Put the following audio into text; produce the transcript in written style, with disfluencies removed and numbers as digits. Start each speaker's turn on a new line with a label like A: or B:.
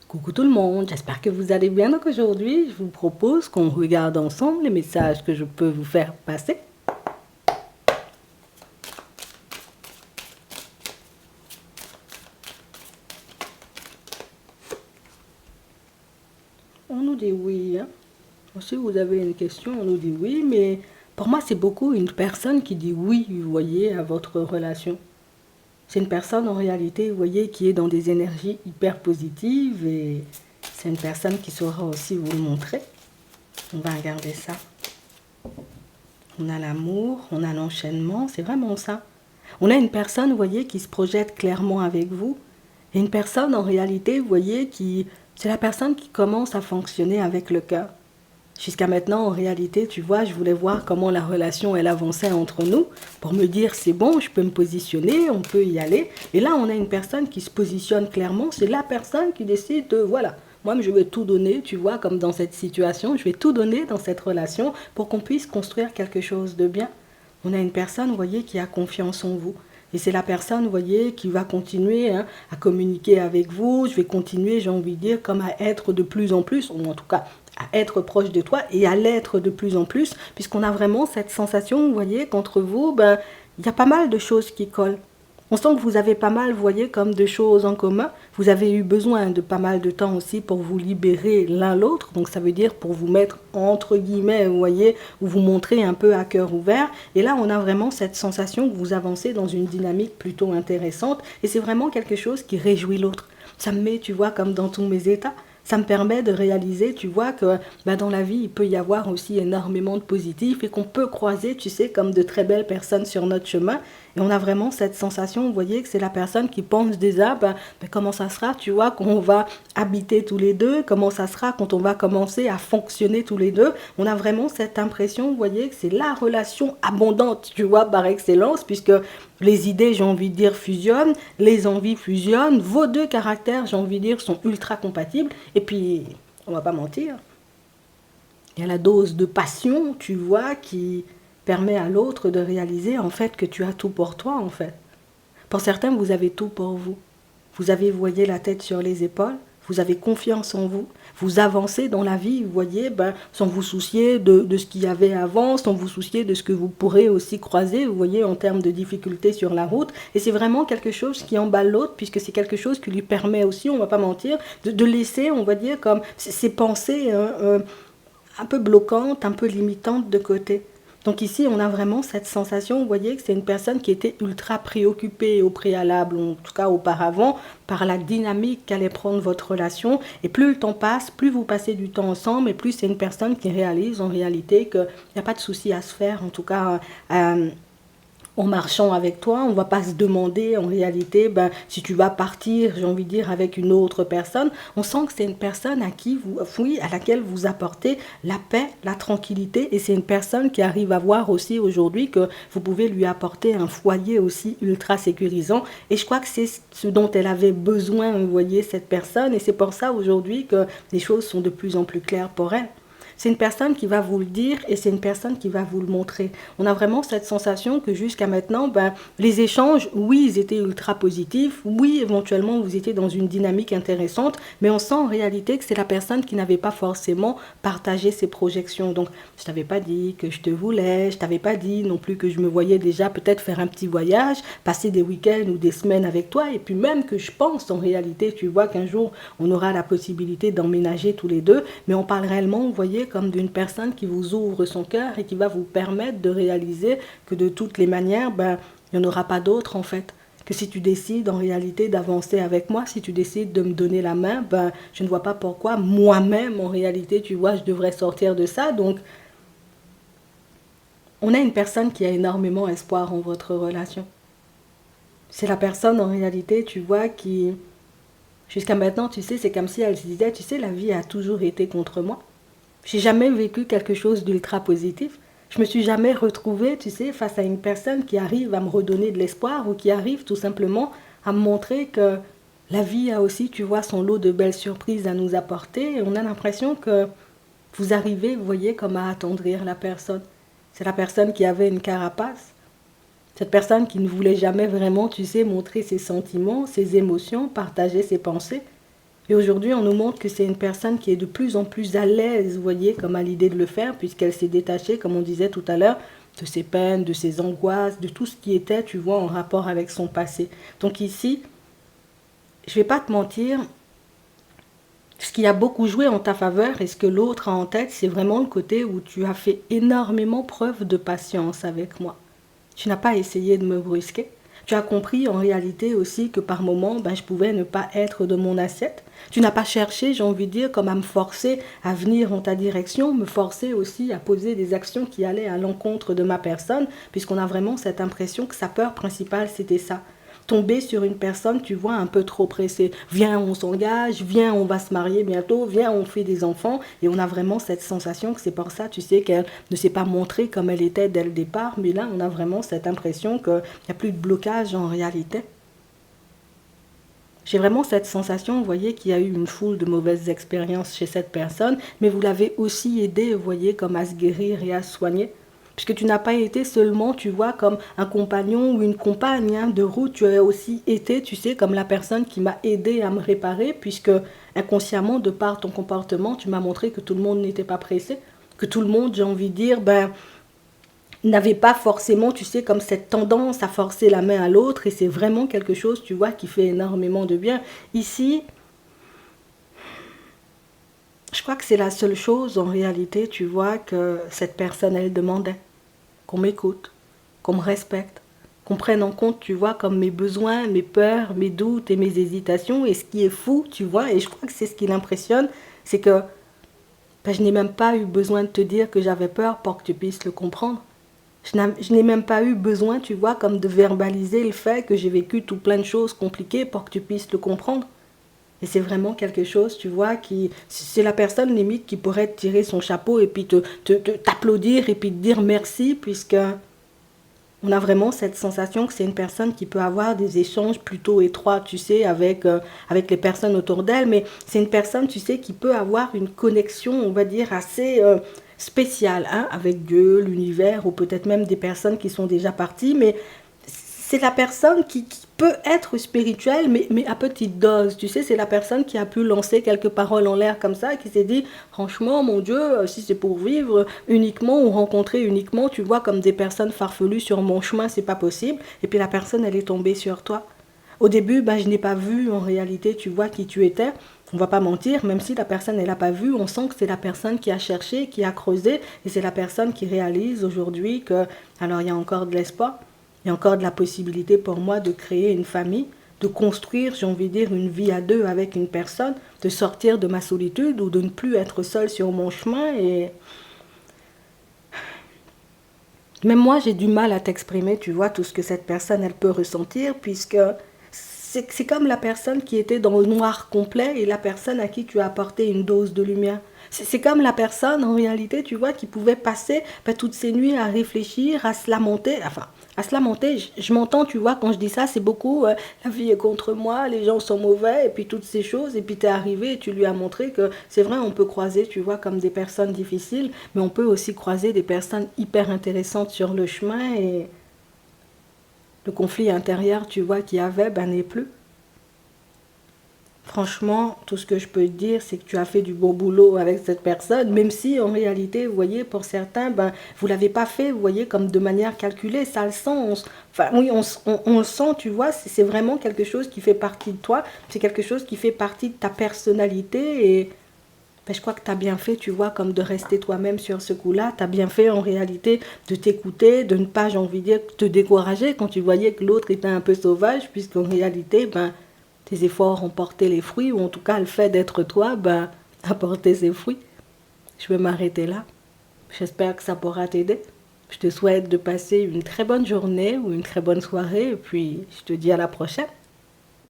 A: Coucou tout le monde, j'espère que vous allez bien. Donc aujourd'hui, je vous propose qu'on regarde ensemble les messages que je peux vous faire passer. On nous dit oui. Si vous avez une question, on nous dit oui, mais pour moi, c'est beaucoup une personne qui dit oui, vous voyez, à votre relation. C'est une personne en réalité, vous voyez, qui est dans des énergies hyper positives et c'est une personne qui saura aussi vous le montrer. On va regarder ça. On a l'amour, on a l'enchaînement, c'est vraiment ça. On a une personne, vous voyez, qui se projette clairement avec vous. Et une personne, en réalité, vous voyez, c'est la personne qui commence à fonctionner avec le cœur. Jusqu'à maintenant, en réalité, tu vois, je voulais voir comment la relation, elle avançait entre nous, pour me dire, c'est bon, je peux me positionner, on peut y aller. Et là, on a une personne qui se positionne clairement, c'est la personne qui décide de, voilà, moi, je vais tout donner, tu vois, comme dans cette situation, je vais tout donner dans cette relation pour qu'on puisse construire quelque chose de bien. On a une personne, vous voyez, qui a confiance en vous. Et c'est la personne, vous voyez, qui va continuer à communiquer avec vous. Je vais continuer, j'ai envie de dire, comme à être de plus en plus, ou en tout cas à être proche de toi et à l'être de plus en plus, puisqu'on a vraiment cette sensation, vous voyez, qu'entre vous, il y a pas mal de choses qui collent. On sent que vous avez pas mal, vous voyez, comme de choses en commun. Vous avez eu besoin de pas mal de temps aussi pour vous libérer l'un l'autre. Donc ça veut dire pour vous mettre entre guillemets, vous voyez, ou vous montrer un peu à cœur ouvert. Et là, on a vraiment cette sensation que vous avancez dans une dynamique plutôt intéressante. Et c'est vraiment quelque chose qui réjouit l'autre. Ça me met, tu vois, comme dans tous mes états. Ça me permet de réaliser, tu vois, que dans la vie, il peut y avoir aussi énormément de positifs et qu'on peut croiser, tu sais, comme de très belles personnes sur notre chemin. Et on a vraiment cette sensation, vous voyez, que c'est la personne qui pense déjà, comment ça sera, tu vois, quand on va habiter tous les deux, comment ça sera quand on va commencer à fonctionner tous les deux. On a vraiment cette impression, vous voyez, que c'est la relation abondante, tu vois, par excellence, puisque les idées, j'ai envie de dire, fusionnent, les envies fusionnent, vos deux caractères, j'ai envie de dire, sont ultra compatibles. Et puis, on va pas mentir, il y a la dose de passion, tu vois, qui permet à l'autre de réaliser en fait que tu as tout pour toi en fait. Pour certains, vous avez tout pour vous. Vous avez, vous voyez, la tête sur les épaules, vous avez confiance en vous, vous avancez dans la vie, vous voyez, sans vous soucier de ce qu'il y avait avant, sans vous soucier de ce que vous pourrez aussi croiser, vous voyez, en termes de difficultés sur la route. Et c'est vraiment quelque chose qui emballe l'autre, puisque c'est quelque chose qui lui permet aussi, on ne va pas mentir, de laisser, on va dire, comme ses pensées un peu bloquantes, un peu limitantes de côté. Donc ici, on a vraiment cette sensation, vous voyez, que c'est une personne qui était ultra préoccupée au préalable, en tout cas auparavant, par la dynamique qu'allait prendre votre relation. Et plus le temps passe, plus vous passez du temps ensemble, et plus c'est une personne qui réalise en réalité qu'il n'y a pas de souci à se faire, en tout cas en marchant avec toi, on ne va pas se demander en réalité si tu vas partir, j'ai envie de dire, avec une autre personne. On sent que c'est une personne à qui vous, oui, à laquelle vous apportez la paix, la tranquillité, et c'est une personne qui arrive à voir aussi aujourd'hui que vous pouvez lui apporter un foyer aussi ultra sécurisant. Et je crois que c'est ce dont elle avait besoin, vous voyez, cette personne, et c'est pour ça aujourd'hui que les choses sont de plus en plus claires pour elle. C'est une personne qui va vous le dire et c'est une personne qui va vous le montrer. On a vraiment cette sensation que jusqu'à maintenant, les échanges, oui, ils étaient ultra positifs. Oui, éventuellement, vous étiez dans une dynamique intéressante, mais on sent en réalité que c'est la personne qui n'avait pas forcément partagé ses projections. Donc, je t'avais pas dit que je te voulais, je t'avais pas dit non plus que je me voyais déjà peut-être faire un petit voyage, passer des week-ends ou des semaines avec toi, et puis même que je pense en réalité, tu vois, qu'un jour, on aura la possibilité d'emménager tous les deux, mais on parle réellement, vous voyez, comme d'une personne qui vous ouvre son cœur et qui va vous permettre de réaliser que de toutes les manières, il n'y en aura pas d'autre en fait. Que si tu décides en réalité d'avancer avec moi, si tu décides de me donner la main, je ne vois pas pourquoi moi-même en réalité, tu vois, je devrais sortir de ça. Donc, on a une personne qui a énormément espoir en votre relation. C'est la personne en réalité, tu vois, qui, jusqu'à maintenant, tu sais, c'est comme si elle se disait, tu sais, la vie a toujours été contre moi. J'ai jamais vécu quelque chose d'ultra positif. Je me suis jamais retrouvée, tu sais, face à une personne qui arrive à me redonner de l'espoir ou qui arrive tout simplement à me montrer que la vie a aussi, tu vois, son lot de belles surprises à nous apporter. Et on a l'impression que vous arrivez, vous voyez, comme à attendrir la personne. C'est la personne qui avait une carapace. Cette personne qui ne voulait jamais vraiment, tu sais, montrer ses sentiments, ses émotions, partager ses pensées. Et aujourd'hui, on nous montre que c'est une personne qui est de plus en plus à l'aise, vous voyez, comme à l'idée de le faire, puisqu'elle s'est détachée, comme on disait tout à l'heure, de ses peines, de ses angoisses, de tout ce qui était, tu vois, en rapport avec son passé. Donc ici, je vais pas te mentir, ce qui a beaucoup joué en ta faveur et ce que l'autre a en tête, c'est vraiment le côté où tu as fait énormément preuve de patience avec moi. Tu n'as pas essayé de me brusquer. Tu as compris en réalité aussi que par moments, je pouvais ne pas être de mon assiette. Tu n'as pas cherché, j'ai envie de dire, comme à me forcer à venir en ta direction, me forcer aussi à poser des actions qui allaient à l'encontre de ma personne, puisqu'on a vraiment cette impression que sa peur principale, c'était ça. Tomber sur une personne, tu vois, un peu trop pressée. Viens, on s'engage, viens, on va se marier bientôt, viens, on fait des enfants. Et on a vraiment cette sensation que c'est pour ça, tu sais, qu'elle ne s'est pas montrée comme elle était dès le départ. Mais là, on a vraiment cette impression qu'il n'y a plus de blocage en réalité. J'ai vraiment cette sensation, vous voyez, qu'il y a eu une foule de mauvaises expériences chez cette personne, mais vous l'avez aussi aidé, vous voyez, comme à se guérir et à se soigner. Puisque tu n'as pas été seulement, tu vois, comme un compagnon ou une compagne de route, tu as aussi été, tu sais, comme la personne qui m'a aidé à me réparer, puisque inconsciemment, de par ton comportement, tu m'as montré que tout le monde n'était pas pressé, que tout le monde, j'ai envie de dire, n'avait pas forcément, tu sais, comme cette tendance à forcer la main à l'autre, et c'est vraiment quelque chose, tu vois, qui fait énormément de bien. Ici, je crois que c'est la seule chose, en réalité, tu vois, que cette personne, elle demandait. Qu'on m'écoute, qu'on me respecte, qu'on prenne en compte, tu vois, comme mes besoins, mes peurs, mes doutes et mes hésitations. Et ce qui est fou, tu vois, et je crois que c'est ce qui l'impressionne, c'est que je n'ai même pas eu besoin de te dire que j'avais peur pour que tu puisses le comprendre. Je n'ai même pas eu besoin, tu vois, comme de verbaliser le fait que j'ai vécu tout plein de choses compliquées pour que tu puisses le comprendre. Et c'est vraiment quelque chose, tu vois, qui c'est la personne limite qui pourrait te tirer son chapeau et puis t'applaudir et puis te dire merci, puisque on a vraiment cette sensation que c'est une personne qui peut avoir des échanges plutôt étroits, tu sais, avec les personnes autour d'elle, mais c'est une personne, tu sais, qui peut avoir une connexion, on va dire, assez spéciale, hein, avec Dieu, l'univers, ou peut-être même des personnes qui sont déjà parties, mais c'est la personne qui peut être spirituelle, mais à petite dose. Tu sais, c'est la personne qui a pu lancer quelques paroles en l'air comme ça, qui s'est dit, franchement, mon Dieu, si c'est pour vivre uniquement ou rencontrer uniquement, tu vois, comme des personnes farfelues sur mon chemin, c'est pas possible. Et puis la personne, elle est tombée sur toi. Au début, je n'ai pas vu en réalité, tu vois, qui tu étais. On va pas mentir, même si la personne elle n'a pas vu, on sent que c'est la personne qui a cherché, qui a creusé, et c'est la personne qui réalise aujourd'hui que, alors il y a encore de l'espoir. Il y a encore de la possibilité pour moi de créer une famille, de construire, j'ai envie de dire, une vie à deux avec une personne, de sortir de ma solitude ou de ne plus être seule sur mon chemin. Et même moi, j'ai du mal à t'exprimer, tu vois, tout ce que cette personne, elle peut ressentir, puisque c'est comme la personne qui était dans le noir complet et la personne à qui tu as apporté une dose de lumière. C'est comme la personne, en réalité, tu vois, qui pouvait passer toutes ces nuits à réfléchir, à se lamenter. Enfin, à se lamenter, je m'entends, tu vois, quand je dis ça, c'est beaucoup, la vie est contre moi, les gens sont mauvais, et puis toutes ces choses. Et puis tu es arrivé et tu lui as montré que c'est vrai, on peut croiser, tu vois, comme des personnes difficiles, mais on peut aussi croiser des personnes hyper intéressantes sur le chemin. Et le conflit intérieur, tu vois, qu'il y avait, n'est plus. Franchement, tout ce que je peux te dire, c'est que tu as fait du bon boulot avec cette personne, même si en réalité, vous voyez, pour certains, vous ne l'avez pas fait, vous voyez, comme de manière calculée, ça le sent. Enfin, oui, on le sent, tu vois, c'est vraiment quelque chose qui fait partie de toi, c'est quelque chose qui fait partie de ta personnalité et je crois que tu as bien fait, tu vois, comme de rester toi-même sur ce coup-là. Tu as bien fait en réalité de t'écouter, de ne pas, j'ai envie de dire, te décourager quand tu voyais que l'autre était un peu sauvage, puisqu'en réalité, tes efforts ont porté les fruits, ou en tout cas le fait d'être toi, a porté ses fruits. Je vais m'arrêter là. J'espère que ça pourra t'aider. Je te souhaite de passer une très bonne journée ou une très bonne soirée, et puis je te dis à la prochaine.